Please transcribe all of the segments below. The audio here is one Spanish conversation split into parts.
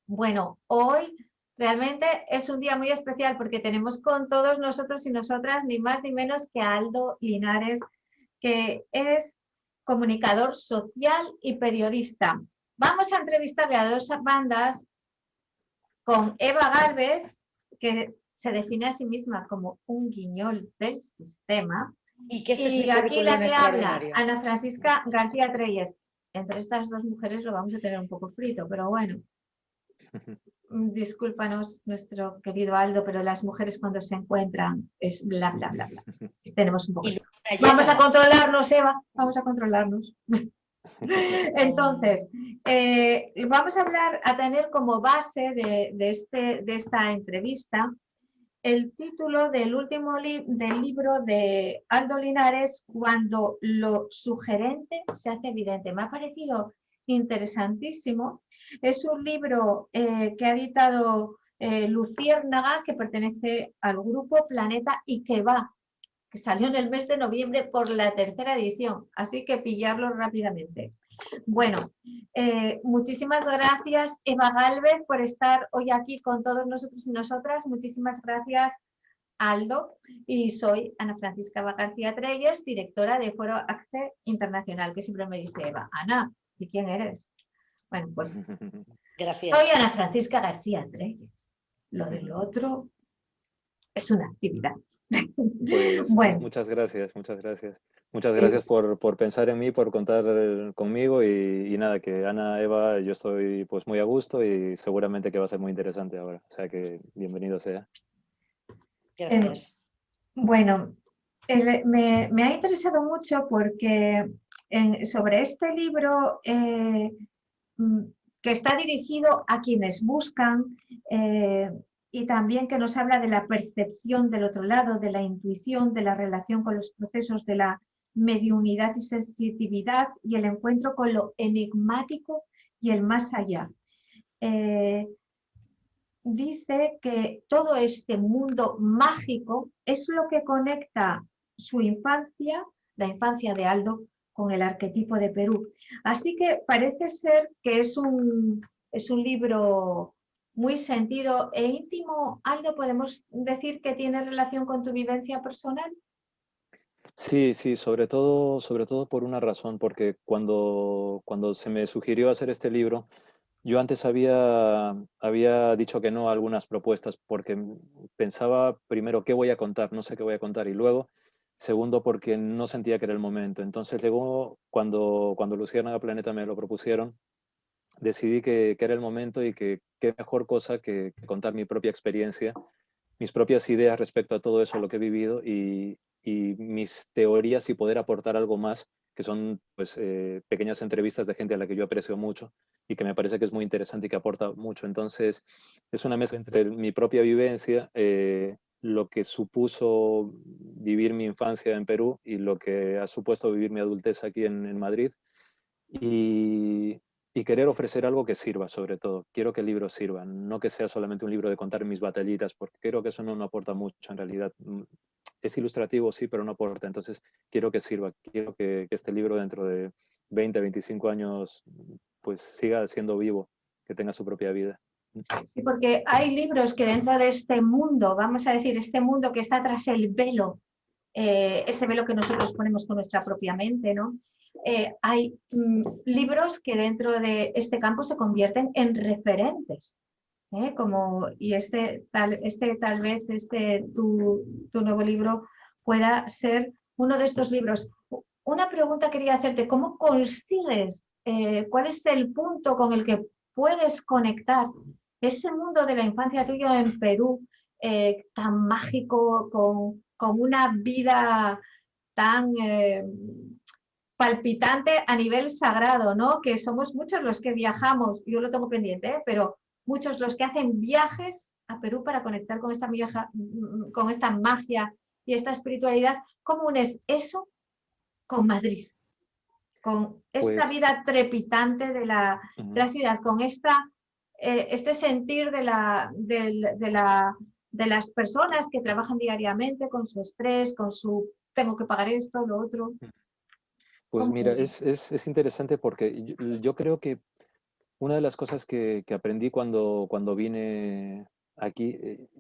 Bueno, hoy realmente es un día muy especial porque tenemos con todos nosotros y nosotras ni más ni menos que a Aldo Linares, que es comunicador social y periodista. Vamos a entrevistarle a dos bandas con Eva Gálvez, que se define a sí misma como un guiñol del sistema, Y que ese es y mi aquí la currículum que habla, extraordinario. Ana Francisca García Treyes. Entre estas dos mujeres lo vamos a tener un poco frito, pero bueno. Discúlpanos, nuestro querido Aldo, pero las mujeres cuando se encuentran es bla, bla, bla, bla. Tenemos un poco Y esto. luna Vamos a llena. controlarnos, Eva, vamos a controlarnos. Entonces, vamos a hablar, a tener como base de esta entrevista el título del último del libro de Aldo Linares, Cuando lo sugerente se hace evidente. Me ha parecido interesantísimo. Es un libro que ha editado Luciérnaga, que pertenece al grupo Planeta y que salió en el mes de noviembre por la tercera edición, así que pillarlo rápidamente. Bueno, muchísimas gracias, Eva Gálvez, por estar hoy aquí con todos nosotros y nosotras. Muchísimas gracias, Aldo. Y soy Ana Francisca García Treyes, directora de Foro Acce Internacional, que siempre me dice Eva, Ana, ¿y quién eres? Bueno, pues soy Gracias. Ana Francisca García Treyes. Lo del otro es una actividad. Pues Bueno, muchas gracias, muchas gracias. Muchas eh, gracias por pensar en mí, por contar conmigo y nada, que Ana, Eva, yo estoy pues muy a gusto y seguramente que va a ser muy interesante ahora. O sea que bienvenido sea. Gracias. bueno, me ha interesado mucho porque sobre este libro mm, que está dirigido a quienes buscan eh, y también que nos habla de la percepción del otro lado, de la intuición, de la relación con los procesos de la mediunidad y sensitividad y el encuentro con lo enigmático y el más allá. Eh, Dice que todo este mundo mágico es lo que conecta su infancia, la infancia de Aldo, con el arquetipo de Perú. Así que parece ser que es un libro muy sentido e íntimo. Aldo, ¿podemos decir que tiene relación con tu vivencia personal? Sí, sí, sobre todo por una razón, porque cuando se me sugirió hacer este libro, yo antes había dicho que no a algunas propuestas porque pensaba primero qué voy a contar, no sé qué voy a contar, y luego, segundo, porque no sentía que era el momento. Entonces, luego, cuando Luciérnaga Planeta me lo propusieron, decidí que era el momento y que qué mejor cosa que contar mi propia experiencia, mis propias ideas respecto a todo eso, lo que he vivido y mis teorías y poder aportar algo más, que son pues, pequeñas entrevistas de gente a la que yo aprecio mucho y que me parece que es muy interesante y que aporta mucho. Entonces, es una mezcla entre mi propia vivencia, lo que supuso vivir mi infancia en Perú y lo que ha supuesto vivir mi adultez aquí en Madrid. Y, y querer ofrecer algo que sirva, sobre todo. Quiero que el libro sirva, no que sea solamente un libro de contar mis batallitas, porque creo que eso no aporta mucho en realidad. Es ilustrativo, sí, pero no aporta. Entonces, quiero que sirva, quiero que este libro dentro de 20, 25 años, pues siga siendo vivo, que tenga su propia vida. Sí, porque hay libros que dentro de este mundo, vamos a decir, este mundo que está tras el velo, ese velo que nosotros ponemos con nuestra propia mente, ¿no? Hay libros que dentro de este campo se convierten en referentes, como, y tal vez tu nuevo libro pueda ser uno de estos libros. Una pregunta quería hacerte, ¿cómo consigues, cuál es el punto con el que puedes conectar ese mundo de la infancia tuyo en Perú, tan mágico, con una vida tan palpitante a nivel sagrado, ¿no? Que somos muchos los que viajamos, yo lo tengo pendiente, pero muchos los que hacen viajes a Perú para conectar con esta magia y esta espiritualidad. ¿Cómo unes eso con Madrid? Con esta Pues, vida trepitante de la ciudad, con este sentir de las personas que trabajan diariamente con su estrés, con su tengo que pagar esto, lo otro. pues ¿Cómo? mira, es interesante porque yo creo que una de las cosas que aprendí cuando vine aquí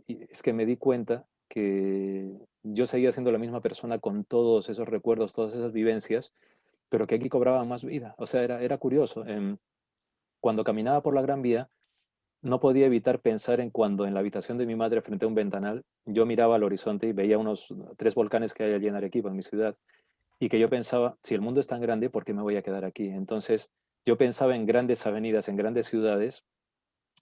es que me di cuenta que yo seguía siendo la misma persona con todos esos recuerdos, todas esas vivencias, pero que aquí cobraba más vida. O sea, era curioso. Cuando caminaba por la Gran Vía, no podía evitar pensar en cuando en la habitación de mi madre frente a un ventanal, yo miraba al horizonte y veía unos 3 volcanes que hay allí en Arequipa, en mi ciudad, y que yo pensaba, si el mundo es tan grande, ¿por qué me voy a quedar aquí? Entonces, yo pensaba en grandes avenidas, en grandes ciudades,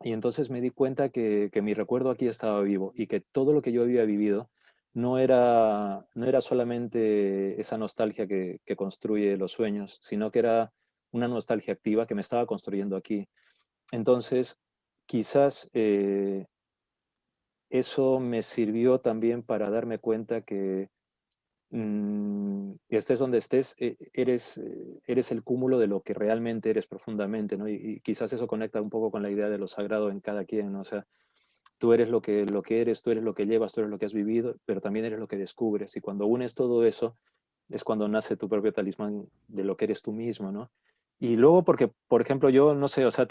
y entonces me di cuenta que mi recuerdo aquí estaba vivo y que todo lo que yo había vivido no era solamente esa nostalgia que construye los sueños, sino que era una nostalgia activa que me estaba construyendo aquí. Entonces, quizás eso me sirvió también para darme cuenta que estés donde estés, eres el cúmulo de lo que realmente eres profundamente, ¿no? Y quizás eso conecta un poco con la idea de lo sagrado en cada quien, ¿no? O sea, tú eres lo que eres, tú eres lo que llevas, tú eres lo que has vivido, pero también eres lo que descubres. Y cuando unes todo eso, es cuando nace tu propio talismán de lo que eres tú mismo, ¿no? Y luego porque, por ejemplo, yo, no sé, o sea,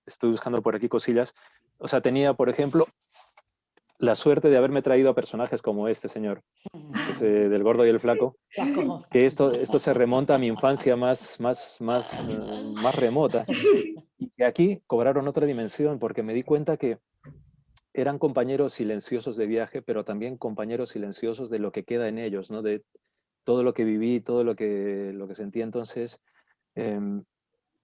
estoy buscando por aquí cosillas, o sea, tenía, por ejemplo, la suerte de haberme traído a personajes como este señor, del gordo y el flaco, Flaco. que esto se remonta a mi infancia más remota. Y que aquí cobraron otra dimensión, porque me di cuenta que eran compañeros silenciosos de viaje, pero también compañeros silenciosos de lo que queda en ellos, ¿no? De todo lo que viví, todo lo que sentí. Entonces, em,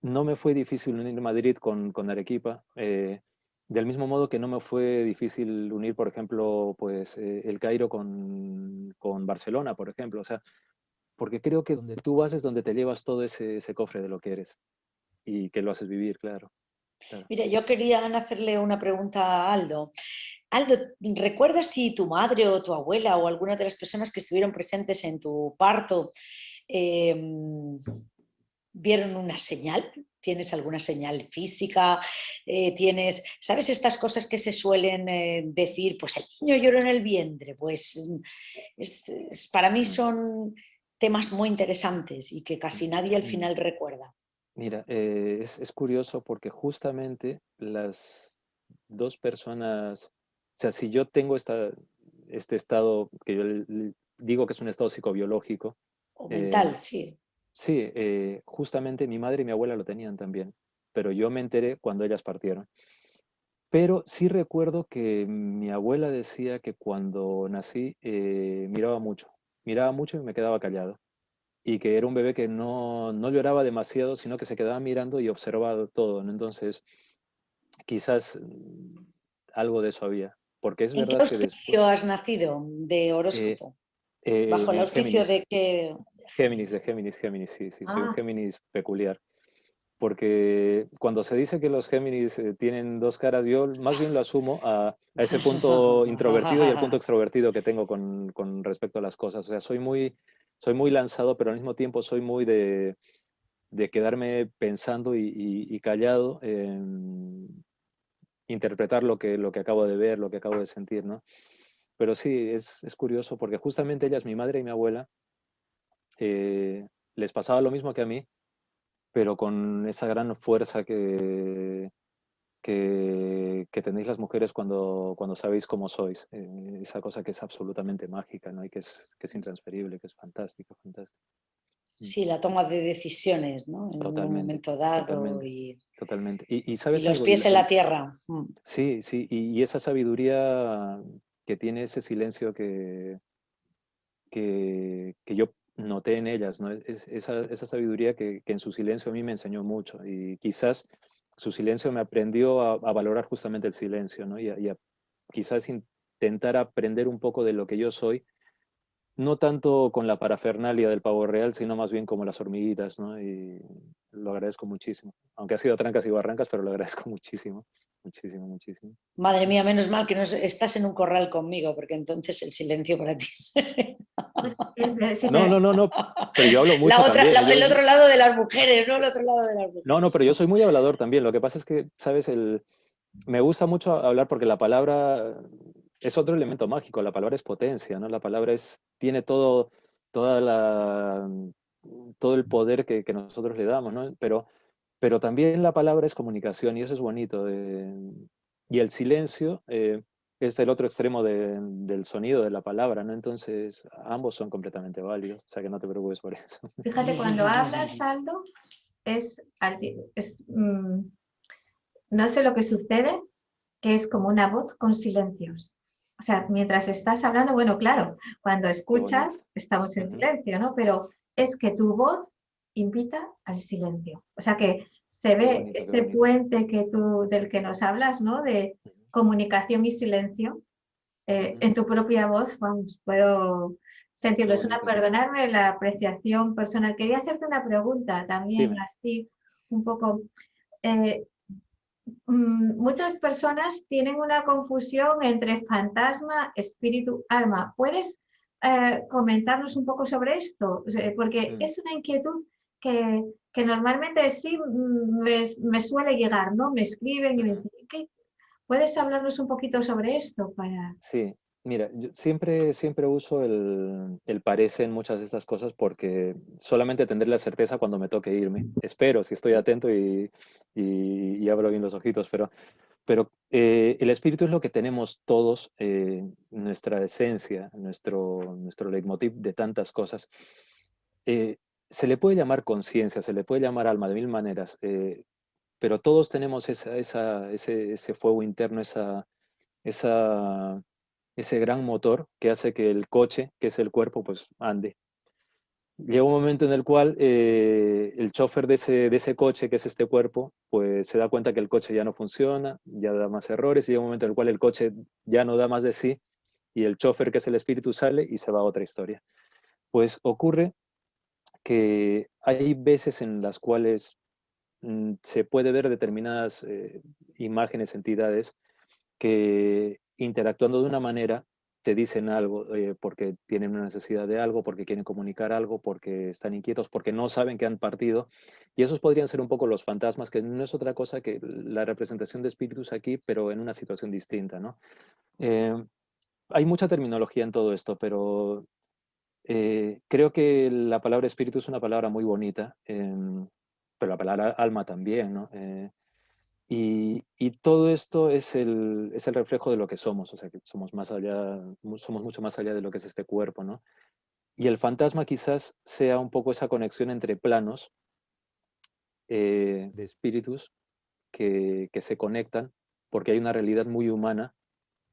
no me fue difícil unir Madrid con Arequipa, del mismo modo que no me fue difícil unir, por ejemplo, pues, el Cairo con Barcelona, por ejemplo. O sea, porque creo que donde tú vas es donde te llevas todo ese cofre de lo que eres y que lo haces vivir, claro, claro. Mira, yo quería hacerle una pregunta a Aldo. Aldo, ¿recuerdas si tu madre o tu abuela o alguna de las personas que estuvieron presentes en tu parto eh, vieron una señal? ¿Tienes alguna señal física? ¿Sabes estas cosas que se suelen decir? Pues el niño lloró en el vientre. Pues para mí Mm, son temas muy interesantes y que casi nadie al mm. final recuerda. Mira, es curioso porque justamente las dos personas, o sea, si yo tengo este estado que yo digo que es un estado psicobiológico, O mental, eh, sí. sí, justamente mi madre y mi abuela lo tenían también, pero yo me enteré cuando ellas partieron. Pero sí recuerdo que mi abuela decía que cuando nací miraba mucho y me quedaba callado y que era un bebé que no lloraba demasiado, sino que se quedaba mirando y observaba todo, ¿no? Entonces, quizás algo de eso había, porque es ¿En qué verdad que después, auspicio has nacido de eh, horóscopo? ¿Bajo el en auspicio Géminis, de que... Géminis, sí, sí, soy un Ah, Géminis peculiar, porque cuando se dice que los Géminis tienen dos caras, yo más bien lo asumo a ese punto introvertido y al punto extrovertido que tengo con respecto a las cosas. O sea, soy muy lanzado, pero al mismo tiempo soy muy de quedarme pensando y callado, interpretar lo que acabo de ver, lo que acabo de sentir, ¿no? Pero sí, es curioso porque justamente ellas, mi madre y mi abuela, les pasaba lo mismo que a mí, pero con esa gran fuerza que tenéis las mujeres cuando sabéis cómo sois. Esa cosa que es absolutamente mágica, ¿no? Y que es intransferible, que es fantástico, fantástico. Mm. Sí, la toma de decisiones, ¿no? En un Totalmente, momento dado totalmente, totalmente. Y y ¿sabes los algo? pies en la tierra. Mm. Sí, sí, y esa sabiduría que tiene ese silencio que yo noté en ellas, ¿no? Esa sabiduría que en su silencio a mí me enseñó mucho y quizás su silencio me aprendió a valorar justamente el silencio, ¿no? Y a quizás intentar aprender un poco de lo que yo soy, no tanto con la parafernalia del pavo real, sino más bien como las hormiguitas, ¿no? Y lo agradezco muchísimo. Aunque ha sido trancas y barrancas, pero lo agradezco muchísimo, muchísimo, muchísimo. Madre mía, menos mal que no estás en un corral conmigo, porque entonces el silencio para ti sería sí, No, no, no, no, pero yo hablo la mucho otra, también. el otro lado de las mujeres, ¿no? El otro lado de las No, no, pero mujeres. yo soy muy hablador también. Lo que pasa es que, ¿sabes? Me gusta mucho hablar porque la palabra es otro elemento mágico. La palabra es potencia, ¿no? La palabra tiene toda todo el poder que nosotros le damos, ¿no? Pero Pero también la palabra es comunicación y eso es bonito. Y el silencio es el otro extremo del sonido de la palabra, ¿no? Entonces, ambos son completamente válidos, o sea que no te preocupes por eso. Fíjate, cuando hablas, Aldo, no sé lo que sucede, que es como una voz con silencios. O sea, mientras estás hablando, bueno, claro, cuando Qué escuchas bonito. estamos en Ujú. silencio, ¿no? Pero es que tu voz invita al silencio. O sea que se Qué ve bonito, qué ese bonito. puente del que nos hablas, ¿no? De Ujú, comunicación y silencio ujú. en tu propia voz, vamos, puedo Qué sentirlo. Es una, bonito. perdonarme la apreciación personal. Quería hacerte una pregunta también, Dime. así un poco. eh, Muchas personas tienen una confusión entre fantasma, espíritu, alma. ¿Puedes comentarnos un poco sobre esto? O sea, porque Mm. es una inquietud que normalmente sí me suele llegar, ¿no? Me escriben y me Ujú. dicen, ¿puedes hablarnos un poquito sobre esto? Sí, mira, yo siempre uso el parece en muchas de estas cosas porque solamente tendré la certeza cuando me toque irme. Espero, si estoy atento y abro bien los ojitos, pero el espíritu es lo que tenemos todos, nuestra esencia, nuestro leitmotiv de tantas cosas. Eh, Se le puede llamar conciencia, se le puede llamar alma de mil maneras, pero todos tenemos ese fuego interno, esa, ese gran motor que hace que el coche, que es el cuerpo, pues ande. Llega un momento en el cual el chofer de ese coche, que es este cuerpo, pues se da cuenta que el coche ya no funciona, ya da más errores, y llega un momento en el cual el coche ya no da más de sí, y el chofer, que es el espíritu, sale y se va a otra historia. Pues ocurre que hay veces en las cuales se puede ver determinadas imágenes, entidades, que interactuando de una manera te dicen algo, porque tienen una necesidad de algo, porque quieren comunicar algo, porque están inquietos, porque no saben que han partido. Y esos podrían ser un poco los fantasmas, que no es otra cosa que la representación de espíritus aquí, pero en una situación distinta, ¿no? Eh, Hay mucha terminología en todo esto, pero creo que la palabra espíritu es una palabra muy bonita, pero la palabra alma también, ¿no? Y todo esto es el reflejo de lo que somos, o sea, que somos más allá, somos mucho más allá de lo que es este cuerpo, ¿no? Y el fantasma quizás sea un poco esa conexión entre planos de espíritus que se conectan, porque hay una realidad muy humana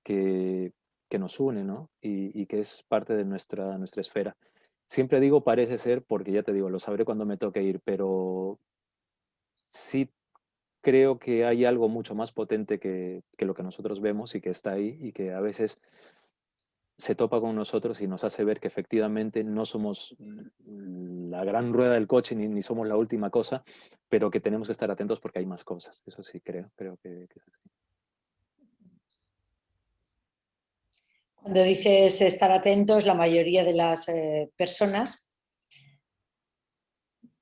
que, que nos une, ¿no? Y que es parte de nuestra esfera. Siempre digo parece ser, porque ya te digo, lo sabré cuando me toque ir, pero sí creo que hay algo mucho más potente que lo que nosotros vemos y que está ahí y que a veces se topa con nosotros y nos hace ver que efectivamente no somos la gran rueda del coche ni somos la última cosa, pero que tenemos que estar atentos porque hay más cosas. Eso sí creo que es así. Cuando dices estar atentos, la mayoría de las personas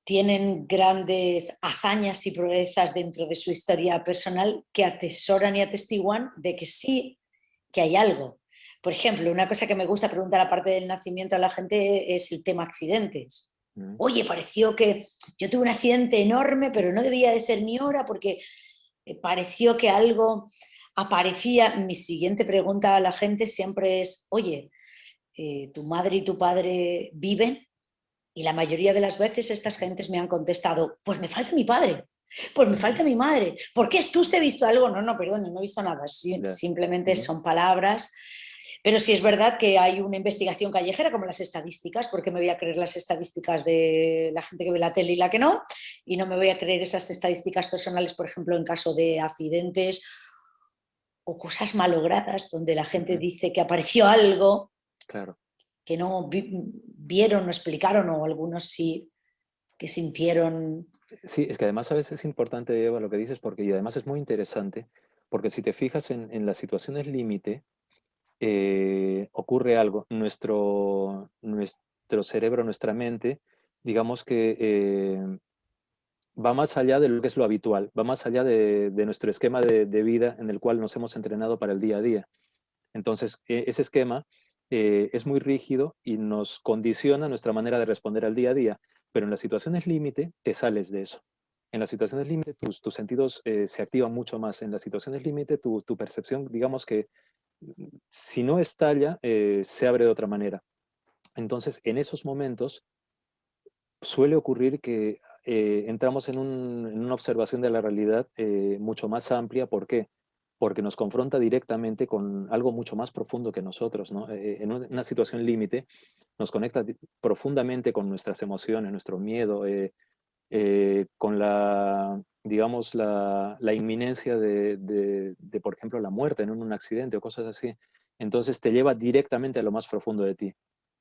tienen grandes hazañas y proezas dentro de su historia personal que atesoran y atestiguan de que sí, que hay algo. Por ejemplo, una cosa que me gusta preguntar aparte del nacimiento a la gente es el tema accidentes. Mm. Oye, pareció que yo tuve un accidente enorme, pero no debía de ser mi hora porque pareció que algo aparecía. Mi siguiente pregunta a la gente siempre es, oye, ¿tu madre y tu padre viven? Y la mayoría de las veces estas gentes me han contestado, pues me falta mi padre, pues me Ujú. falta mi madre. ¿Por qué? ¿Es que usted ha visto algo? No, no, perdón, no he visto nada. Ya. Simplemente Ujú. son palabras. Pero sí es verdad que hay una investigación callejera como las estadísticas, porque me voy a creer las estadísticas de la gente que ve la tele y la que no, y no me voy a creer esas estadísticas personales, por ejemplo, en caso de accidentes o cosas malogradas, donde la gente Ujú. dice que apareció algo Claro. que no vieron o explicaron, o algunos sí que sintieron. Sí, es que además a veces es importante, Eva, lo que dices, porque y además es muy interesante, porque si te fijas en las situaciones límite, ocurre algo. Nuestro cerebro, nuestra mente, digamos que va más allá de lo que es lo habitual, va más allá de nuestro esquema de vida en el cual nos hemos entrenado para el día a día. Entonces, ese esquema es muy rígido y nos condiciona nuestra manera de responder al día a día, pero en las situaciones límite te sales de eso. En las situaciones límite tus sentidos se activan mucho más. En las situaciones límite tu percepción, digamos que si no estalla, se abre de otra manera. Entonces, en esos momentos suele ocurrir que entramos en una observación de la realidad mucho más amplia. ¿Por qué? Porque nos confronta directamente con algo mucho más profundo que nosotros, ¿no? En una situación límite nos conecta profundamente con nuestras emociones, nuestro miedo, con digamos, la inminencia por ejemplo, la muerte en un accidente o cosas así. Entonces te lleva directamente a lo más profundo de ti,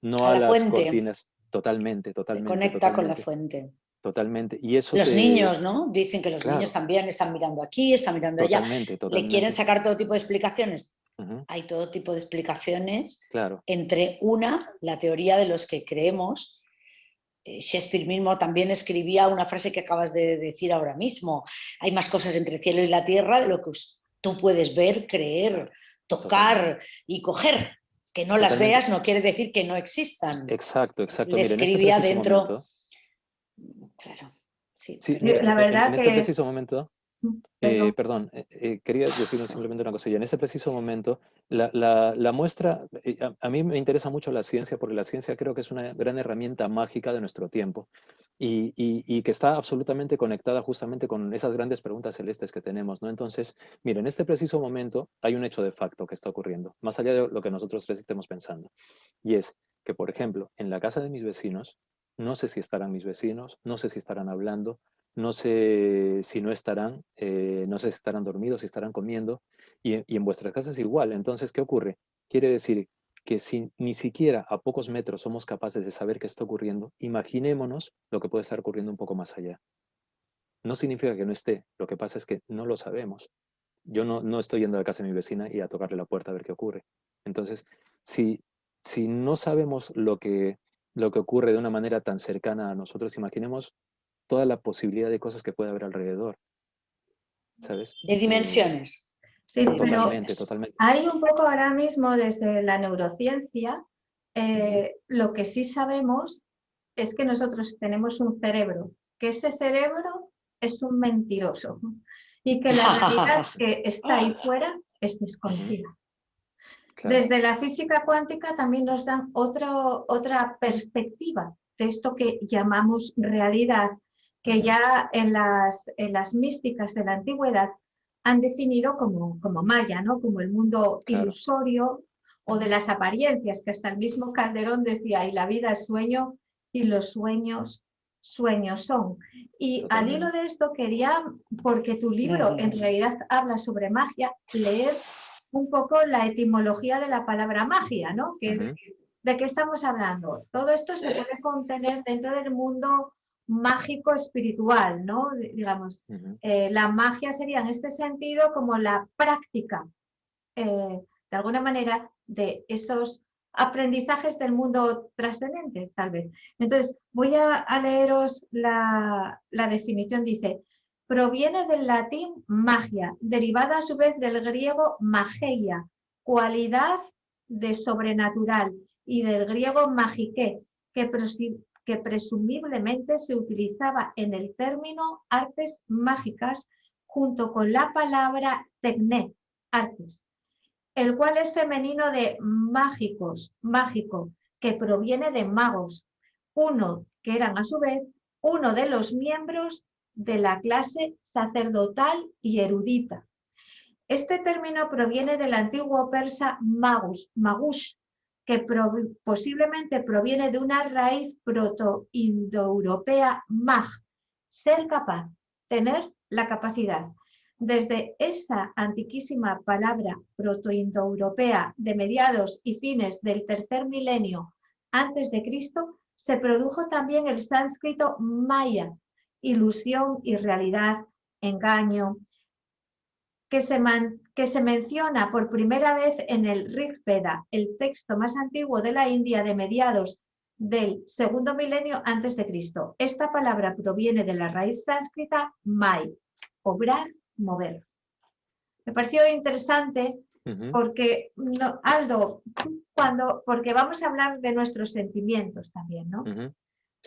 no A a la las fuente, cortinas. Totalmente, te totalmente, conecta con la totalmente, fuente. totalmente. Y eso Los niños, ¿no? Dicen que los niños claro, también están mirando aquí, están mirando allá. totalmente, Le quieren totalmente. sacar todo tipo de explicaciones. Ujú, Hay todo tipo de explicaciones. claro, Entre la teoría de los que creemos. Shakespeare mismo también escribía una frase que acabas de decir ahora mismo. Hay más cosas entre el cielo y la tierra de lo que tú puedes ver, creer, claro, totalmente, tocar y coger. Que no las totalmente. veas no quiere decir que no existan. Exacto, exacto. Le Mire, en este escribía preciso dentro. momento, Claro, sí, sí, mire, perdona. La en verdad este que, preciso momento perdón, perdón, quería decir simplemente una cosilla. En este preciso momento, la muestra, a mí me interesa mucho la ciencia porque la ciencia creo que es una gran herramienta mágica de nuestro tiempo y que está absolutamente conectada justamente con esas grandes preguntas celestes que tenemos, ¿no? Entonces, mira, en este preciso momento hay un hecho de facto que está ocurriendo, más allá de lo que nosotros tres estemos pensando. Y es que, por ejemplo, en la casa de mis vecinos, no sé si estarán mis vecinos, no sé si estarán hablando, no sé si no estarán, no sé si estarán dormidos, si estarán comiendo, y en vuestras casas igual. Entonces, ¿qué ocurre? Quiere decir que si ni siquiera a pocos metros somos capaces de saber qué está ocurriendo, imaginémonos lo que puede estar ocurriendo un poco más allá. No significa que no esté, lo que pasa es que no lo sabemos. Yo no estoy yendo a la casa de mi vecina y a tocarle la puerta a ver qué ocurre. Entonces, si, si no sabemos lo que ocurre de una manera tan cercana a nosotros, imaginemos toda la posibilidad de cosas que puede haber alrededor, ¿sabes? De dimensiones. sí, De pero Totalmente, dimensiones. totalmente. hay un poco ahora mismo desde la neurociencia, lo que sí sabemos es que nosotros tenemos un cerebro, que ese cerebro es un mentiroso y que la realidad que está ahí fuera es Ujú, desconocida. claro, Desde la física cuántica también nos dan otra perspectiva de esto que llamamos realidad, que ujú, ya en las místicas de la antigüedad han definido como maya, ¿no? Como el mundo claro, ilusorio o de ujú, las apariencias, que hasta el mismo Calderón decía, y la vida es sueño y los sueños, sueños son. Y al hilo totalmente. de esto quería, porque tu libro en realidad habla sobre magia, leer un poco la etimología de la palabra magia, ¿no? Que es Ujú, decir, ¿de qué estamos hablando? Todo esto se puede contener dentro del mundo mágico espiritual, ¿no? Digamos, ujú, la magia sería en este sentido como la práctica, de alguna manera, de esos aprendizajes del mundo trascendente, tal vez. Entonces, voy a leeros la definición. Dice, proviene del latín magia, derivada a su vez del griego mageia, cualidad de sobrenatural, y del griego magique, que presumiblemente se utilizaba en el término artes mágicas junto con la palabra tecné, artes, el cual es femenino de mágicos, mágico, que proviene de magos, uno que eran a su vez uno de los miembros de la clase sacerdotal y erudita. Este término proviene del antiguo persa magus, magush, que posiblemente proviene de una raíz proto-indoeuropea mag, ser capaz, tener la capacidad. Desde esa antiquísima palabra proto-indoeuropea de mediados y fines del tercer milenio antes de Cristo, se produjo también el sánscrito maya, ilusión y realidad, engaño, que se menciona por primera vez en el Rig Veda, el texto más antiguo de la India de mediados del segundo milenio antes de Cristo. Esta palabra proviene de la raíz sánscrita mai, obrar, mover. Me pareció interesante ujú, porque, no, Aldo, porque vamos a hablar de nuestros sentimientos también, ¿no? ujú.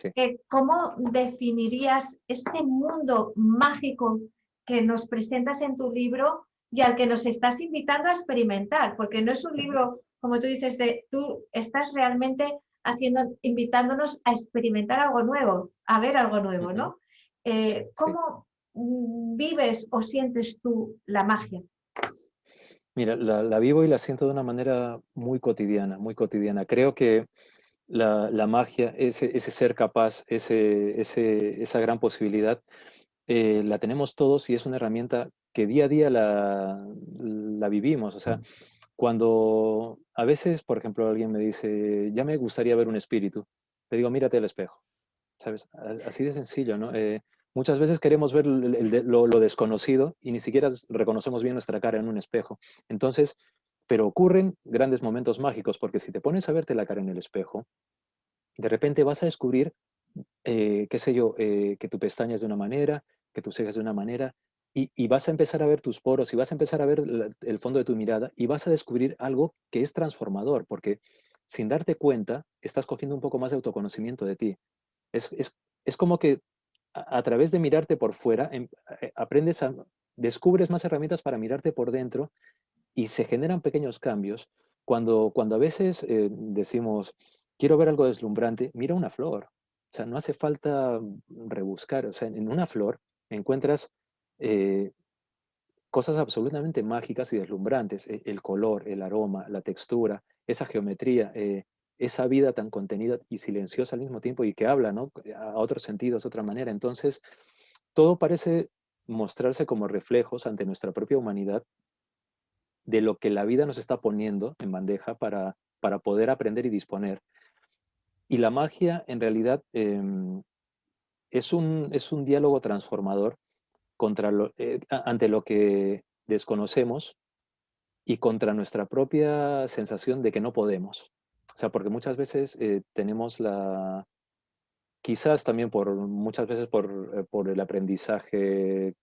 Sí. ¿Cómo definirías este mundo mágico que nos presentas en tu libro y al que nos estás invitando a experimentar? Porque no es un libro, como tú dices, tú estás realmente invitándonos a experimentar algo nuevo, a ver algo nuevo, ¿no? Sí. ¿Cómo vives o sientes tú la magia? Mira, la vivo y la siento de una manera muy cotidiana, muy cotidiana. Creo que la magia, ese ser capaz, esa gran posibilidad, la tenemos todos y es una herramienta que día a día la vivimos. O sea, cuando a veces, por ejemplo, alguien me dice, ya me gustaría ver un espíritu, le digo, mírate al espejo, ¿sabes? Así de sencillo, ¿no? Muchas veces queremos ver lo desconocido y ni siquiera reconocemos bien nuestra cara en un espejo. Entonces, pero ocurren grandes momentos mágicos, porque si te pones a verte la cara en el espejo, de repente vas a descubrir, qué sé yo, que tu pestaña es de una manera, que tus cejas de una manera, y vas a empezar a ver tus poros y vas a empezar a ver el fondo de tu mirada y vas a descubrir algo que es transformador, porque sin darte cuenta, estás cogiendo un poco más de autoconocimiento de ti. Es, es, es como que a través de mirarte por fuera, aprendes descubres más herramientas para mirarte por dentro y se generan pequeños cambios. Cuando a veces decimos, quiero ver algo deslumbrante, mira una flor. O sea, no hace falta rebuscar. O sea, en una flor encuentras eh, cosas absolutamente mágicas y deslumbrantes. El color, el aroma, la textura, esa geometría, esa vida tan contenida y silenciosa al mismo tiempo y que habla, ¿no? A otros sentidos, de otra manera. Entonces, todo parece mostrarse como reflejos ante nuestra propia humanidad de lo que la vida nos está poniendo en bandeja para poder aprender y disponer. Y la magia, en realidad, es un diálogo transformador ante lo que desconocemos y contra nuestra propia sensación de que no podemos. O sea, porque muchas veces tenemos quizás también muchas veces por el aprendizaje,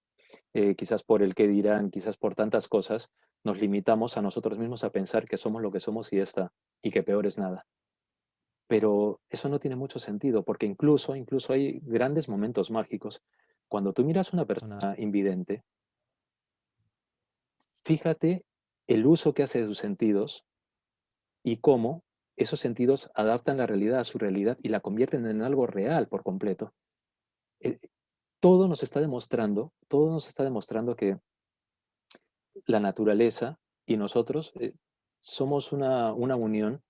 quizás por el qué dirán, quizás por tantas cosas, nos limitamos a nosotros mismos a pensar que somos lo que somos y ya está, y que peor es nada. Pero eso no tiene mucho sentido, porque incluso hay grandes momentos mágicos. Cuando tú miras a una persona invidente, fíjate el uso que hace de sus sentidos y cómo esos sentidos adaptan la realidad a su realidad y la convierten en algo real por completo. Eh, todo nos está demostrando que la naturaleza y nosotros somos una unión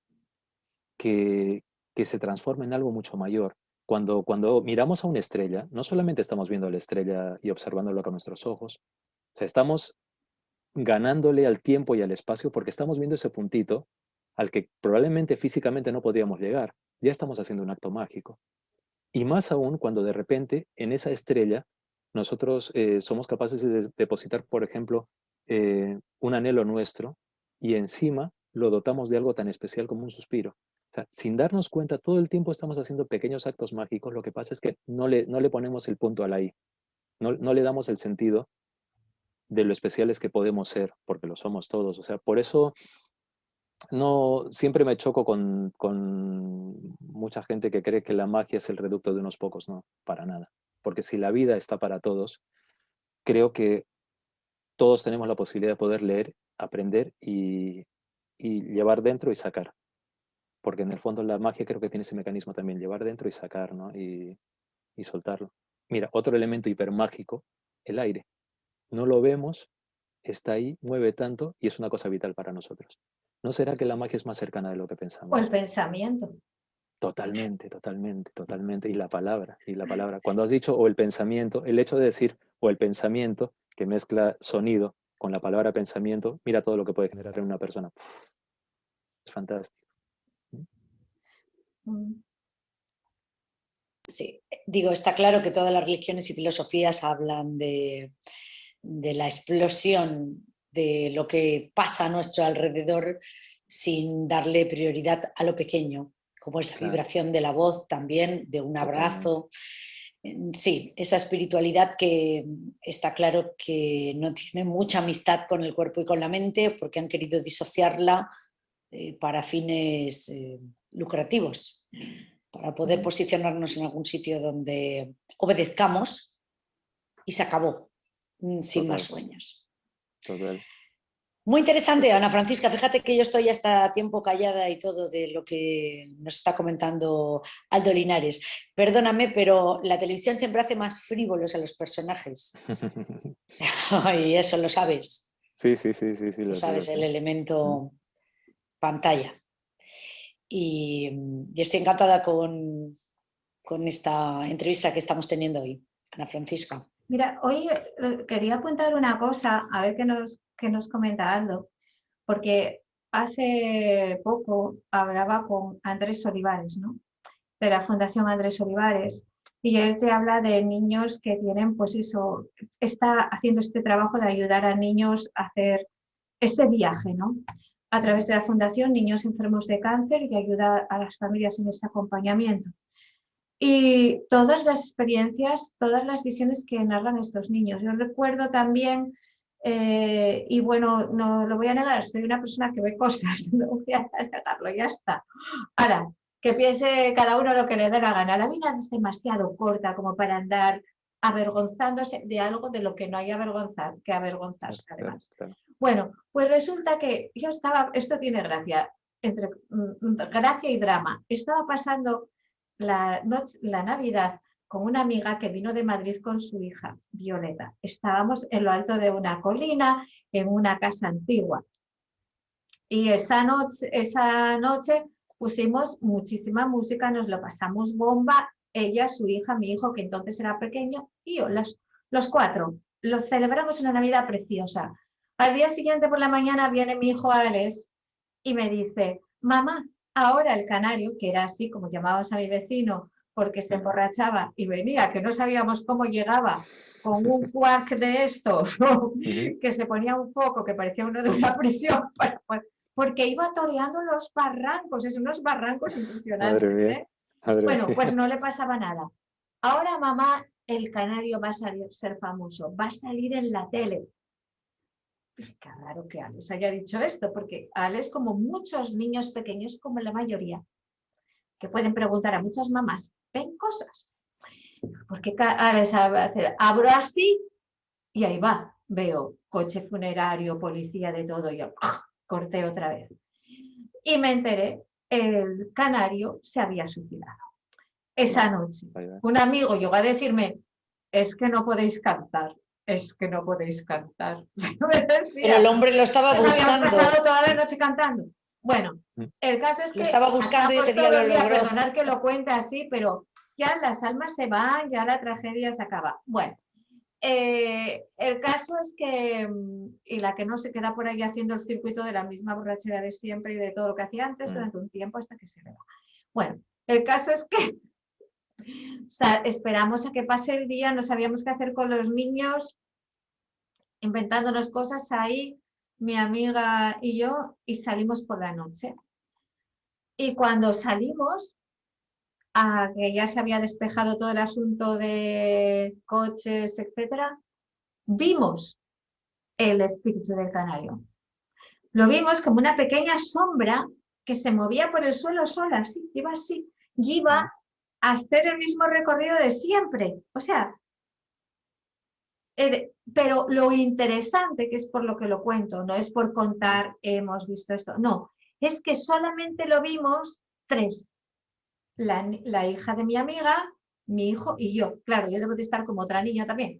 que, que se transforma en algo mucho mayor. Cuando miramos a una estrella, no solamente estamos viendo la estrella y observándola con nuestros ojos, o sea, estamos ganándole al tiempo y al espacio porque estamos viendo ese puntito al que probablemente físicamente no podríamos llegar. Ya estamos haciendo un acto mágico. Y más aún cuando de repente en esa estrella nosotros somos capaces de depositar, por ejemplo, un anhelo nuestro y encima lo dotamos de algo tan especial como un suspiro. O sea, sin darnos cuenta, todo el tiempo estamos haciendo pequeños actos mágicos. Lo que pasa es que no le ponemos el punto a la I, no le damos el sentido de lo especiales que podemos ser, porque lo somos todos. O sea, por eso no, siempre me choco con mucha gente que cree que la magia es el reducto de unos pocos, no, para nada. Porque si la vida está para todos, creo que todos tenemos la posibilidad de poder leer, aprender y llevar dentro y sacar. Porque en el fondo la magia creo que tiene ese mecanismo también, llevar dentro y sacar, ¿no? Y soltarlo. Mira, otro elemento hipermágico, el aire. No lo vemos, está ahí, mueve tanto y es una cosa vital para nosotros. ¿No será que la magia es más cercana de lo que O el pensamos? pensamiento. Totalmente, totalmente, totalmente. Y la palabra. Cuando has dicho o el pensamiento, el hecho de decir o el pensamiento, que mezcla sonido con la palabra pensamiento, mira todo lo que puede generar en una persona. Uf, es fantástico. Mm. Sí, digo, está claro que todas las religiones y filosofías hablan de la explosión de lo que pasa a nuestro alrededor sin darle prioridad a lo pequeño, como es la Claro, vibración de la voz también, de un totalmente. abrazo. Sí, esa espiritualidad que está claro que no tiene mucha amistad con el cuerpo y con la mente porque han querido disociarla para fines lucrativos. para poder posicionarnos en algún sitio donde obedezcamos y se acabó, sin más sueños. Total. Muy interesante, Ana Francisca. Fíjate que yo estoy hasta tiempo callada y todo de lo que nos está comentando Aldo Linares. Perdóname, pero la televisión siempre hace más frívolos a los personajes. Y eso lo sabes. Sí, Lo sabes, el elemento pantalla. Y estoy encantada con esta entrevista que estamos teniendo hoy, Ana Francisca. Mira, hoy quería apuntar una cosa, a ver qué nos comenta Aldo, porque hace poco hablaba con Andrés Olivares, ¿no? De la Fundación Andrés Olivares, y él te habla de niños que tienen, pues eso, está haciendo este trabajo de ayudar a niños a hacer ese viaje, ¿no? A través de la Fundación Niños Enfermos de Cáncer, y ayuda a las familias en este acompañamiento. Y todas las experiencias, todas las visiones que narran estos niños. Yo recuerdo también, y bueno, no lo voy a negar, soy una persona que ve cosas, no voy a negarlo, ya está. Ahora, que piense cada uno lo que le dé la gana. La vida es demasiado corta como para andar avergonzándose de algo de lo que no hay que avergonzarse, además. Claro. Bueno, pues resulta que yo estaba, esto tiene gracia, entre gracia y drama. Estaba pasando la Navidad con una amiga que vino de Madrid con su hija, Violeta. Estábamos en lo alto de una colina, en una casa antigua. Y esa noche pusimos muchísima música, nos lo pasamos bomba, ella, su hija, mi hijo, que entonces era pequeño, y yo, los cuatro. Lo celebramos una Navidad preciosa. Al día siguiente por la mañana viene mi hijo Alex y me dice, mamá, ahora el canario, que era así como llamábamos a mi vecino, porque se emborrachaba y venía, que no sabíamos cómo llegaba, con un cuac de estos, que se ponía un foco que parecía uno de una prisión, porque iba toreando los barrancos, es unos barrancos impresionantes. ¿Eh? Bueno, pues no le pasaba nada. Ahora, mamá, el canario va a ser famoso, va a salir en la tele. Qué raro que Alex haya dicho esto, porque Alex, como muchos niños pequeños, como la mayoría, que pueden preguntar a muchas mamás, ven cosas. Porque Alex sabe hacer, abro así y ahí va, veo coche funerario, policía, de todo, y yo corté otra vez. Y me enteré, el canario se había suicidado. Esa noche, un amigo llegó a decirme, es que no podéis cantar. Es que no podéis cantar. Pero el hombre lo estaba buscando. Habíamos pasado toda la noche cantando. Bueno, el caso es que lo estaba buscando y ese día lo logró. Perdonar que lo cuente así, pero ya las almas se van, ya la tragedia se acaba. Bueno, el caso es que, y la que no se queda por ahí haciendo el circuito de la misma borrachera de siempre y de todo lo que hacía antes durante un tiempo hasta que se le va. Bueno, el caso es que o sea, esperamos a que pase el día, no sabíamos qué hacer con los niños, inventándonos cosas ahí, mi amiga y yo, y salimos por la noche. Y cuando salimos, que ya se había despejado todo el asunto de coches, etcétera, vimos el espíritu del canario. Lo vimos como una pequeña sombra que se movía por el suelo sola, así, iba así, y iba hacer el mismo recorrido de siempre. O sea, pero lo interesante, que es por lo que lo cuento, no es por contar, hemos visto esto, no, es que solamente lo vimos tres. La hija de mi amiga, mi hijo y yo. Claro, yo debo de estar como otra niña también.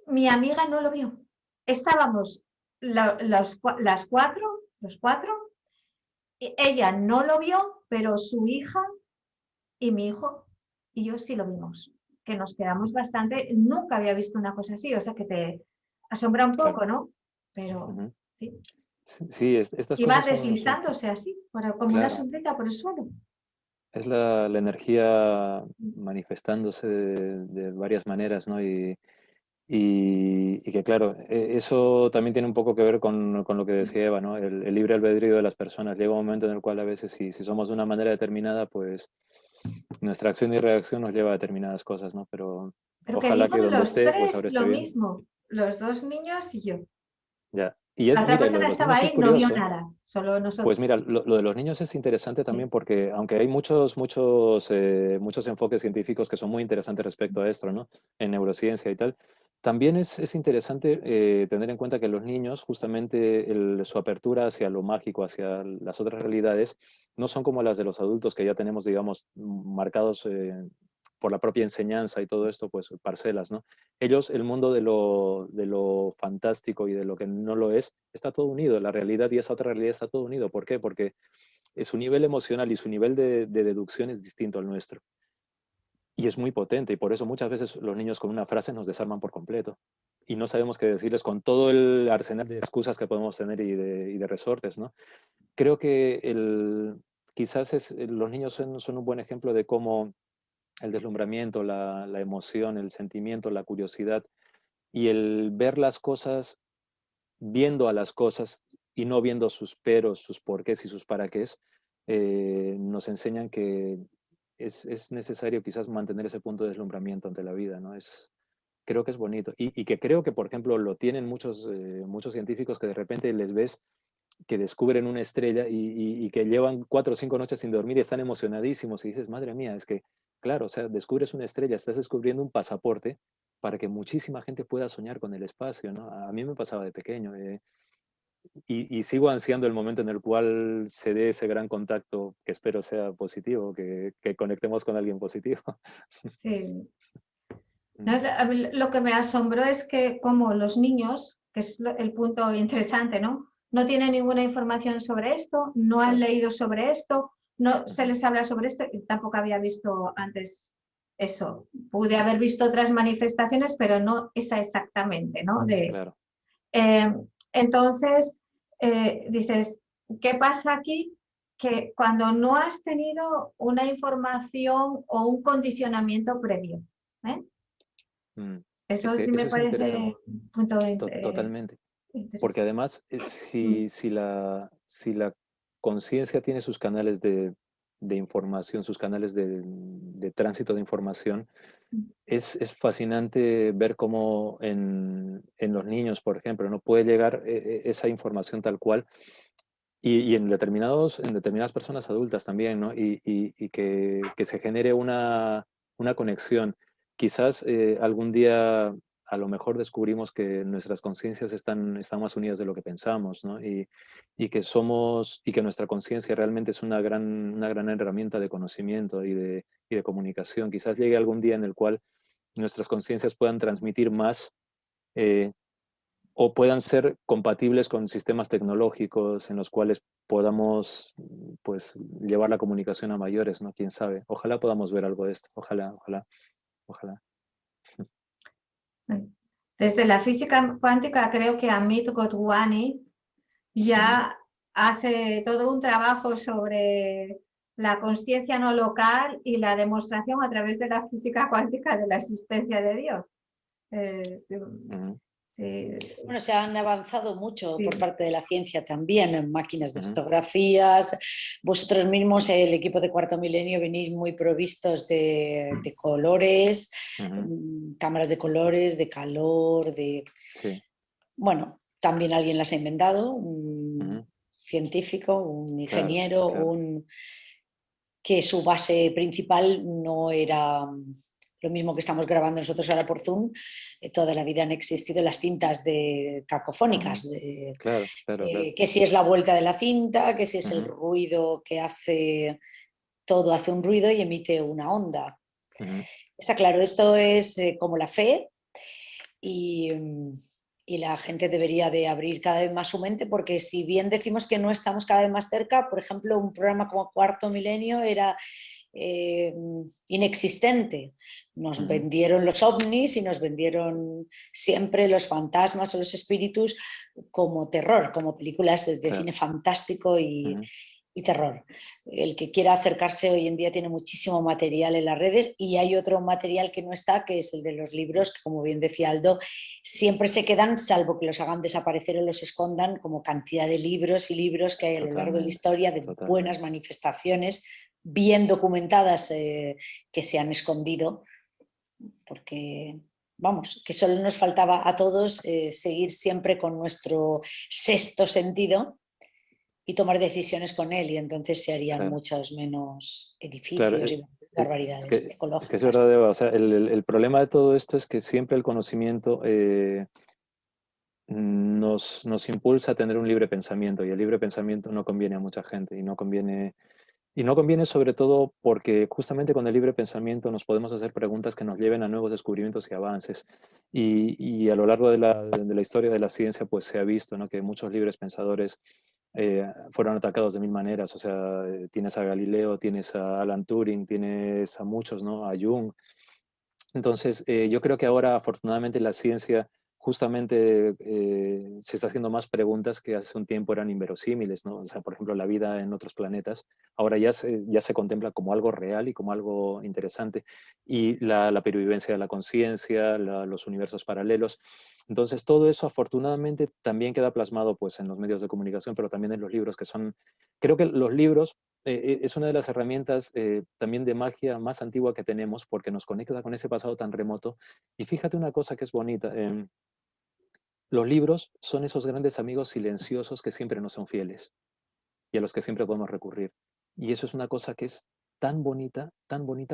Mi amiga no lo vio. Estábamos los cuatro, ella no lo vio, pero su hija y mi hijo y yo sí lo vimos, que nos quedamos bastante, nunca había visto una cosa así, o sea que te asombra un poco, ¿no? Pero sí. Sí, estas iba cosas deslizándose así, como una sombrita por el suelo. Es la energía manifestándose de varias maneras, ¿no? Y que claro, eso también tiene un poco que ver con lo que decía Eva, ¿no? El libre albedrío de las personas. Llega un momento en el cual a veces si somos de una manera determinada, pues nuestra acción y reacción nos lleva a determinadas cosas, ¿no? Pero que ojalá que vimos donde los esté, pues tres ahora esté lo bien. mismo, los dos niños y yo. Ya. Y La es, otra mira, y lo de persona los estaba niños es ahí, no vio curioso. nada, solo nosotros. Pues mira, lo de los niños es interesante también porque aunque hay muchos enfoques científicos que son muy interesantes respecto a esto, ¿no? En neurociencia y tal, también es interesante tener en cuenta que los niños, justamente su apertura hacia lo mágico, hacia las otras realidades, no son como las de los adultos que ya tenemos, digamos, marcados por la propia enseñanza y todo esto, pues parcelas, ¿no? Ellos, el mundo de lo fantástico y de lo que no lo es, está todo unido. La realidad y esa otra realidad está todo unido. ¿Por qué? Porque su nivel emocional y su nivel de deducción es distinto al nuestro. Y es muy potente. Y por eso muchas veces los niños con una frase nos desarman por completo. Y no sabemos qué decirles con todo el arsenal de excusas que podemos tener y de resortes, ¿no? Creo que quizás los niños son un buen ejemplo de cómo el deslumbramiento, la emoción, el sentimiento, la curiosidad y el ver las cosas, viendo a las cosas y no viendo sus peros, sus porqués y sus para qués, nos enseñan que es necesario quizás mantener ese punto de deslumbramiento ante la vida, ¿no? Creo que es bonito y que creo que, por ejemplo, lo tienen muchos científicos que de repente les ves que descubren una estrella y que llevan 4 o 5 noches sin dormir y están emocionadísimos y dices, madre mía, es que, claro, o sea, descubres una estrella, estás descubriendo un pasaporte para que muchísima gente pueda soñar con el espacio, ¿no? A mí me pasaba de pequeño y sigo ansiando el momento en el cual se dé ese gran contacto que espero sea positivo, que conectemos con alguien positivo. Sí. No, Mm, a mí lo que me asombró es que como los niños, que es el punto interesante, ¿no? No tienen ninguna información sobre esto, no han claro. leído sobre esto, no se Ujú, les habla sobre esto y tampoco había visto antes eso. Pude haber visto otras manifestaciones, pero no esa exactamente, ¿no? claro. Eh, entonces, dices, ¿qué pasa aquí? Que cuando no has tenido una información o un condicionamiento previo, ¿eh? Mm. Es Eso que sí me eso es parece interesante, un punto totalmente. Porque interesante. además, Mm, si la conciencia tiene sus canales de información, sus canales de tránsito de información, mm, es fascinante ver cómo en los niños, por ejemplo, no puede llegar esa información tal cual y en determinadas personas adultas también, ¿no? Y que se genere una conexión. Quizás algún día a lo mejor descubrimos que nuestras conciencias están más unidas de lo que pensamos, ¿no? Y que nuestra conciencia realmente es una gran herramienta de conocimiento y de comunicación. Quizás llegue algún día en el cual nuestras conciencias puedan transmitir más eh, o puedan ser compatibles con sistemas tecnológicos en los cuales podamos pues llevar la comunicación a mayores, ¿no? Quién sabe. Ojalá podamos ver algo de esto. Ojalá, ojalá, ojalá. mm. Desde la física cuántica creo que Amit Goswami Ujú. ya hace todo un trabajo sobre la conciencia no local y la demostración a través de la física cuántica de la existencia de Dios. Sí, Ujú, sí, Bueno, se han avanzado mucho por sí. parte de la ciencia también en máquinas de ujú, fotografías. Vosotros mismos, el equipo de Cuarto Milenio, venís muy provistos de colores, ujú. cámaras de colores, de calor, de... Sí. Bueno, también alguien las ha inventado, un Ujú. científico, un Claro, ingeniero, claro. que su base principal no era lo mismo que estamos grabando nosotros ahora por Zoom. Toda la vida han existido las cintas Ujú. cacofónicas, Claro, claro, claro. que si es la vuelta de la cinta, que si es el Ujú, ruido que hace, todo hace un ruido y emite una onda. ujú. Está claro, esto es como la fe y, y la gente debería de abrir cada vez más su mente porque si bien decimos que no estamos cada vez más cerca, por ejemplo, un programa como Cuarto Milenio era eh, inexistente. Nos Ujú. vendieron los ovnis y nos vendieron siempre los fantasmas o los espíritus como terror, como películas de Claro. cine fantástico Ujú. y terror. El que quiera acercarse hoy en día tiene muchísimo material en las redes y hay otro material que no está, que es el de los libros, que como bien decía Aldo, siempre se quedan, salvo que los hagan desaparecer o los escondan, como cantidad de libros y libros que hay a lo largo de la Totalmente, historia de buenas totalmente. manifestaciones bien documentadas que se han escondido porque vamos, que solo nos faltaba a todos seguir siempre con nuestro sexto sentido y tomar decisiones con él, y entonces se harían Claro, muchos menos claro. edificios y Es barbaridades es que es verdad, ecológicas. Eva. O sea, el problema de todo esto es que siempre el conocimiento nos impulsa a tener un libre pensamiento, y el libre pensamiento no conviene a mucha gente, y no conviene sobre todo porque justamente con el libre pensamiento nos podemos hacer preguntas que nos lleven a nuevos descubrimientos y avances. Y a lo largo de la historia de la ciencia, pues se ha visto, ¿no?, que muchos libres pensadores fueron atacados de mil maneras. O sea, tienes a Galileo, tienes a Alan Turing, tienes a muchos, ¿no?, a Jung. Entonces, yo creo que ahora, afortunadamente, la ciencia justamente se está haciendo más preguntas que hace un tiempo eran inverosímiles, ¿no? O sea, por ejemplo, la vida en otros planetas ahora ya se contempla como algo real y como algo interesante. Y la pervivencia de la conciencia, los universos paralelos. Entonces, todo eso afortunadamente también queda plasmado, pues, en los medios de comunicación, pero también en los libros, que son, creo que los libros es una de las herramientas también de magia más antigua que tenemos, porque nos conecta con ese pasado tan remoto. Y fíjate una cosa que es bonita. Los libros son esos grandes amigos silenciosos que siempre nos son fieles y a los que siempre podemos recurrir. Y eso es una cosa que es tan bonita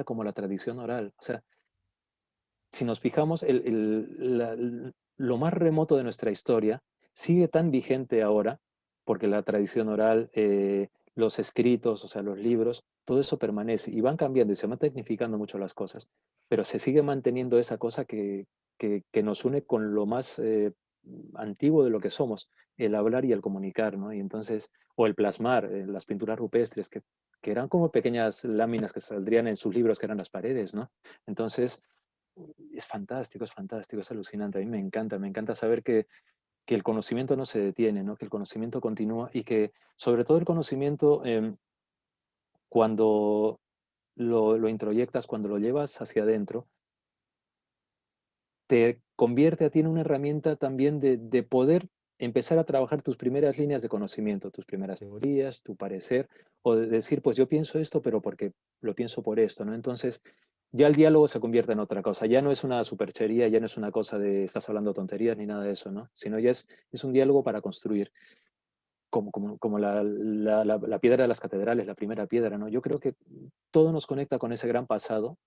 como la tradición oral. O sea, si nos fijamos, lo más remoto de nuestra historia sigue tan vigente ahora, porque la tradición oral, los escritos, o sea, los libros, todo eso permanece y van cambiando y se van tecnificando mucho las cosas, pero se sigue manteniendo esa cosa que nos une con lo más antiguo de lo que somos, el hablar y el comunicar, ¿no? Y entonces, o el plasmar, las pinturas rupestres, que eran como pequeñas láminas que saldrían en sus libros, que eran las paredes, ¿no? Entonces, es fantástico, es alucinante. A mí me encanta saber que el conocimiento no se detiene, ¿no? Que el conocimiento continúa y que sobre todo el conocimiento, cuando lo introyectas, cuando lo llevas hacia adentro, te convierte a ti en una herramienta también de poder empezar a trabajar tus primeras líneas de conocimiento, tus primeras teorías, tu parecer, o de decir, pues yo pienso esto, pero porque lo pienso por esto, ¿no? Entonces, ya el diálogo se convierte en otra cosa. Ya no es una superchería, ya no es una cosa de estás hablando tonterías ni nada de eso, ¿no? Sino ya es un diálogo para construir, como la piedra de las catedrales, la primera piedra, ¿no? Yo creo que todo nos conecta con ese gran pasado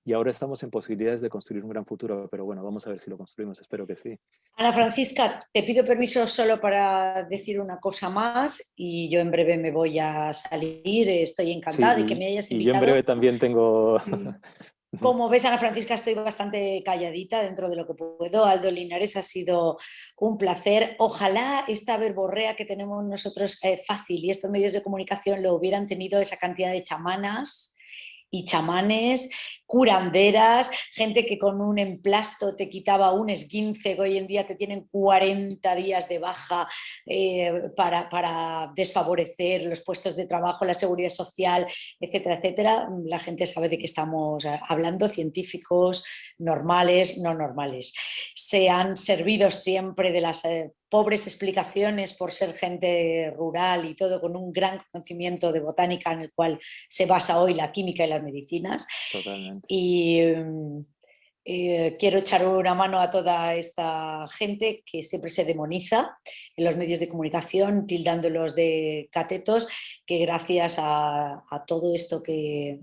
y ahora estamos en posibilidades de construir un gran futuro, pero bueno, vamos a ver si lo construimos, espero que sí. Ana Francisca, te pido permiso solo para decir una cosa más y yo en breve me voy a salir. Estoy encantada de que Sí, me hayas y yo en breve invitado. también tengo... Sí. Como ves, Ana Francisca, estoy bastante calladita dentro de lo que puedo. Aldo Linares, ha sido un placer. Ojalá esta verborrea que tenemos nosotros fácil y estos medios de comunicación lo hubieran tenido esa cantidad de chamanas y chamanes, curanderas, gente que con un emplasto te quitaba un esguince, que hoy en día te tienen 40 días de baja para desfavorecer los puestos de trabajo, la seguridad social, etcétera, etcétera. La gente sabe de qué estamos hablando, científicos normales, no normales. Se han servido siempre de las pobres explicaciones por ser gente rural y todo con un gran conocimiento de botánica en el cual se basa hoy la química y las medicinas. Totalmente. Y quiero echar una mano a toda esta gente que siempre se demoniza en los medios de comunicación, tildándolos de catetos, que gracias a todo esto,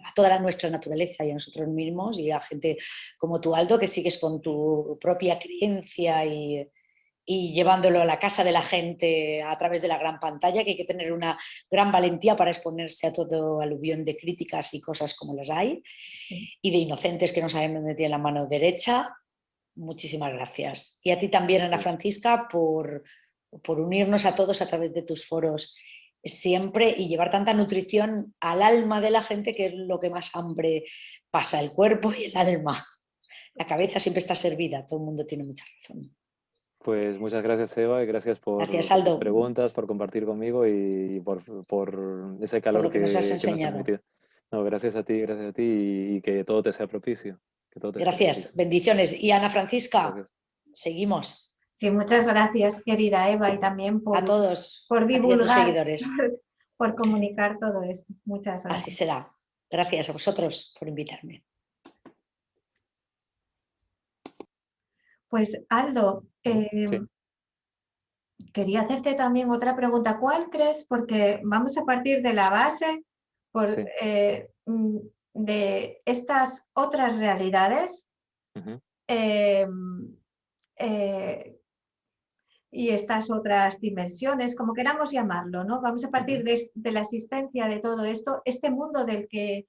a toda nuestra naturaleza y a nosotros mismos y a gente como tú, Aldo, que sigues con tu propia creencia y llevándolo a la casa de la gente a través de la gran pantalla, que hay que tener una gran valentía para exponerse a todo aluvión de críticas y cosas como las hay, Sí. y de inocentes que no saben dónde tienen la mano derecha. Muchísimas gracias. Y a ti también, Ana Pues, Francisca, por unirnos a todos a través de tus foros siempre y llevar tanta nutrición al alma de la gente, que es lo que más hambre pasa, el cuerpo y el alma. La cabeza siempre está servida, todo el mundo tiene mucha razón. pues muchas gracias, Eva, y gracias Gracias, por tus Aldo, preguntas, por compartir conmigo y por ese por calor lo que nos has que nos has enseñado. transmitido. No, gracias a ti y que todo te sea propicio. Que todo te sea Gracias, propicio. bendiciones. Y Ana Francisca, Gracias. seguimos. Sí, muchas gracias, querida Eva, y también A todos, por a ti y a tus divulgar, seguidores. por comunicar todo esto. Muchas Así gracias. será. Gracias a vosotros por invitarme. Pues Aldo, Sí, quería hacerte también otra pregunta. ¿Cuál crees? Porque vamos a partir de la base sí. de estas otras realidades Ujú, eh, eh, y estas otras dimensiones, como queramos llamarlo, ¿no? Vamos a partir ujú, de la existencia de todo esto, este mundo del que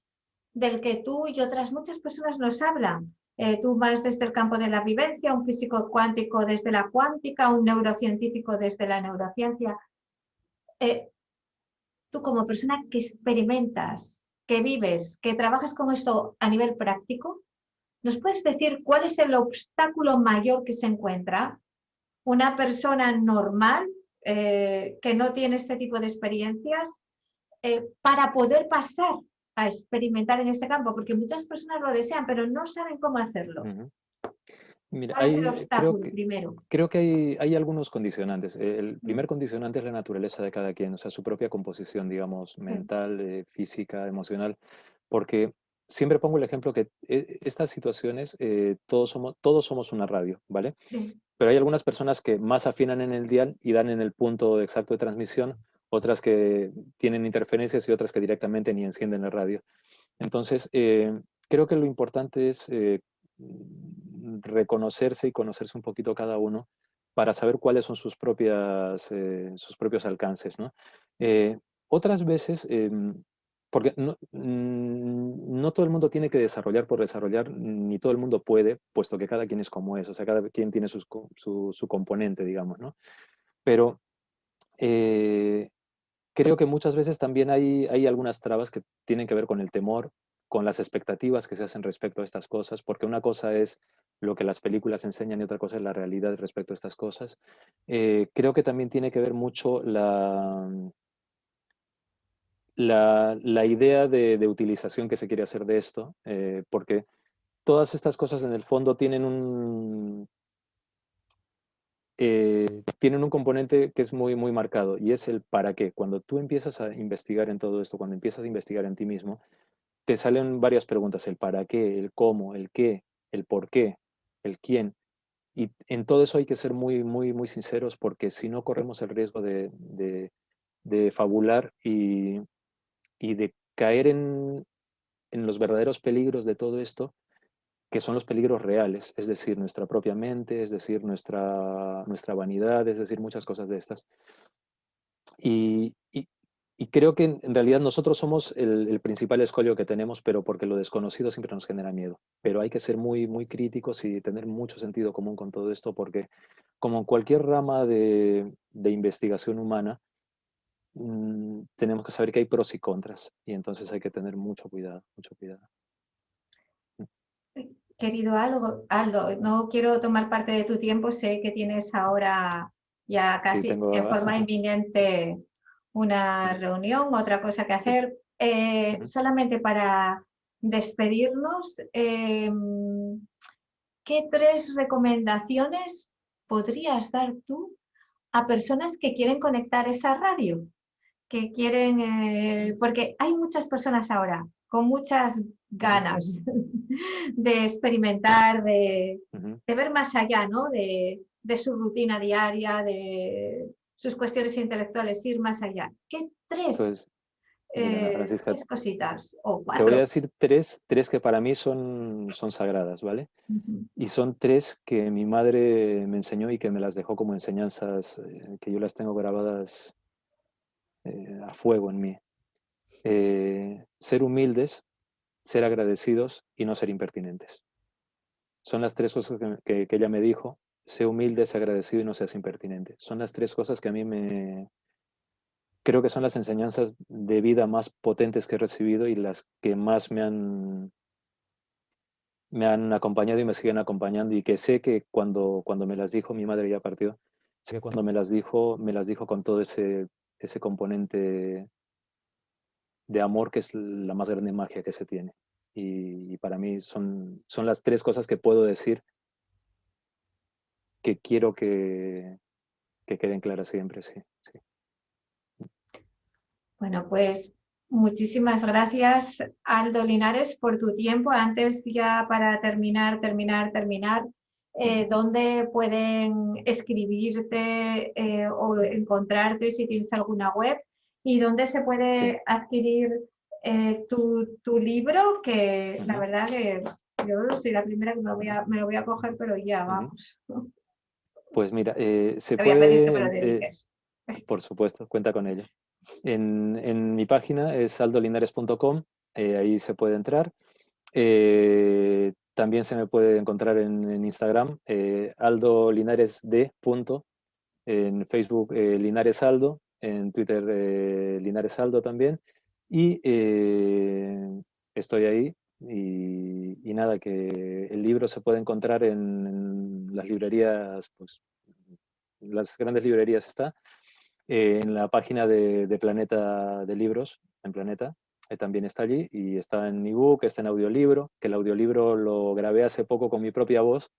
tú y otras muchas personas nos hablan. Tú más desde el campo de la vivencia, un físico cuántico desde la cuántica, un neurocientífico desde la neurociencia. Eh, Tú como persona que experimentas, que vives, que trabajas con esto a nivel práctico, ¿nos puedes decir cuál es el obstáculo mayor que se encuentra una persona normal que no tiene este tipo de experiencias para poder pasar a experimentar en este campo? Porque muchas personas lo desean, pero no saben cómo hacerlo. ujú. Mira, ¿Cuál es el obstáculo primero? creo que hay algunos condicionantes. El Mm, primer condicionante es la naturaleza de cada quien, o sea, su propia composición, digamos, sí, mental, física, emocional, porque siempre pongo el ejemplo que estas situaciones, todos somos una radio, ¿vale? sí. Pero hay algunas personas que más afinan en el dial y dan en el punto exacto de transmisión, otras que tienen interferencias y otras que directamente ni encienden la radio. Entonces, creo que lo importante es reconocerse y conocerse un poquito cada uno para saber cuáles son sus propios alcances, ¿no? Eh, Otras veces, porque no todo el mundo tiene que desarrollar por desarrollar, ni todo el mundo puede, puesto que cada quien es como es, o sea, cada quien tiene su componente, digamos, ¿no? Pero eh, creo que muchas veces también hay algunas trabas que tienen que ver con el temor, con las expectativas que se hacen respecto a estas cosas, porque una cosa es lo que las películas enseñan y otra cosa es la realidad respecto a estas cosas. Creo que también tiene que ver mucho la idea de utilización que se quiere hacer de esto, porque todas estas cosas en el fondo tienen un componente que es muy, muy marcado y es el para qué. Cuando tú empiezas a investigar en todo esto, cuando empiezas a investigar en ti mismo, te salen varias preguntas, el para qué, el cómo, el qué, el por qué, el quién. Y en todo eso hay que ser muy, muy, muy sinceros porque si no corremos el riesgo de fabular y de caer en los verdaderos peligros de todo esto, que son los peligros reales, es decir, nuestra propia mente, es decir, nuestra vanidad, es decir, muchas cosas de estas. Y creo que en realidad nosotros somos el principal escollo que tenemos, pero porque lo desconocido siempre nos genera miedo. Pero hay que ser muy, muy críticos y tener mucho sentido común con todo esto, porque como en cualquier rama de investigación humana, tenemos que saber que hay pros y contras, y entonces hay que tener mucho cuidado, mucho cuidado. Querido Aldo, no quiero tomar parte de tu tiempo, sé que tienes ahora ya Sí, casi en tengo... forma inminente una reunión, otra cosa que Sí. hacer. Ujú. Solamente para despedirnos, ¿qué tres recomendaciones podrías dar tú a personas que quieren conectar esa radio? Que quieren, porque hay muchas personas ahora con muchas Ujú. ganas de experimentar, Ujú. de ver más allá, ¿no? De su rutina diaria, de sus cuestiones intelectuales, ir más allá. ¿Qué Pues, mira, Ana Francisca, tres cositas o te voy a cuatro? decir tres que para mí son sagradas, ¿vale? Ujú. Y son tres que mi madre me enseñó y que me las dejó como enseñanzas, que yo las tengo grabadas a fuego en mí. Ser humildes, ser agradecidos y no ser impertinentes. Son las tres cosas que ella me dijo. Sé humilde, sé agradecido y no seas impertinente. Son las tres cosas que a mí creo que son las enseñanzas de vida más potentes que he recibido y las que más me han acompañado y me siguen acompañando y que sé que cuando me las dijo, mi madre ya partió, sé que cuando me las dijo con todo ese componente de amor que es la más grande magia que se tiene. Y para mí son las tres cosas que puedo decir que quiero que queden claras siempre, sí, sí. Bueno, pues muchísimas gracias, Aldo Linares, por tu tiempo. Antes ya para terminar, dónde pueden escribirte o encontrarte si tienes alguna web y dónde se puede adquirir tu libro, que la verdad que yo soy la primera que me lo voy a coger, pero ya vamos. Pues mira, se Te voy a pedir que me lo puede, dediques. por supuesto, cuenta con ello. En mi página es aldolinares.com, ahí se puede entrar. También se me puede encontrar en Instagram, Aldo Linares D. En Facebook Linares Aldo, en Twitter Linares Aldo también. Y estoy ahí. Y nada, que el libro se puede encontrar en las librerías, pues las grandes librerías está, en la página de Planeta de Libros, en Planeta, también está allí, y está en ebook, está en audiolibro, que el audiolibro lo grabé hace poco con mi propia voz,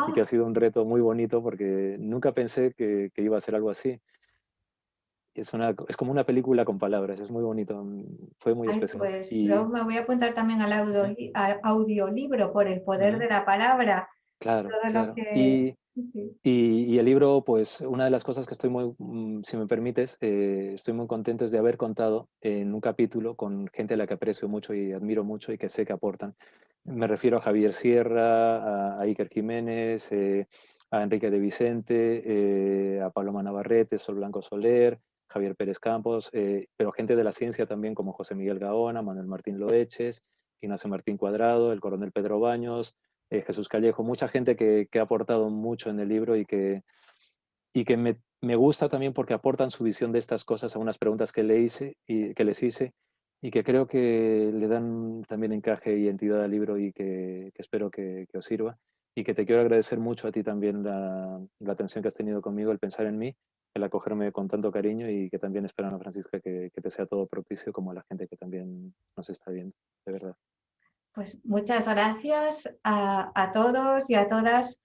y que ha sido un reto muy bonito porque nunca pensé que iba a ser algo así. Es como una película con palabras, es muy bonito, fue muy Ay, especial. pues yo Y, me voy a apuntar también al ujú, al audiolibro por el poder ujú, de la palabra. claro, Todo lo claro. que... Sí. Y el libro, pues una de las cosas que estoy muy, si me permites, estoy muy contento es de haber contado en un capítulo con gente a la que aprecio mucho y admiro mucho y que sé que aportan. Me refiero a Javier Sierra, a Iker Jiménez, a Enrique de Vicente, a Paloma Navarrete, Sol Blanco Soler, Javier Pérez Campos, pero gente de la ciencia también como José Miguel Gaona, Manuel Martín Loeches, Ignacio Martín Cuadrado, el coronel Pedro Baños, Jesús Callejo, mucha gente que ha aportado mucho en el libro y que me gusta también porque aportan su visión de estas cosas a unas preguntas que, que les hice y que creo que le dan también encaje y entidad al libro y que espero que os sirva. Y que te quiero agradecer mucho a ti también la atención que has tenido conmigo, el pensar en mí, el acogerme con tanto cariño y que también espero, Ana Francisca, que te sea todo propicio como a la gente que también nos está viendo, de verdad. Pues muchas gracias a todos y a todas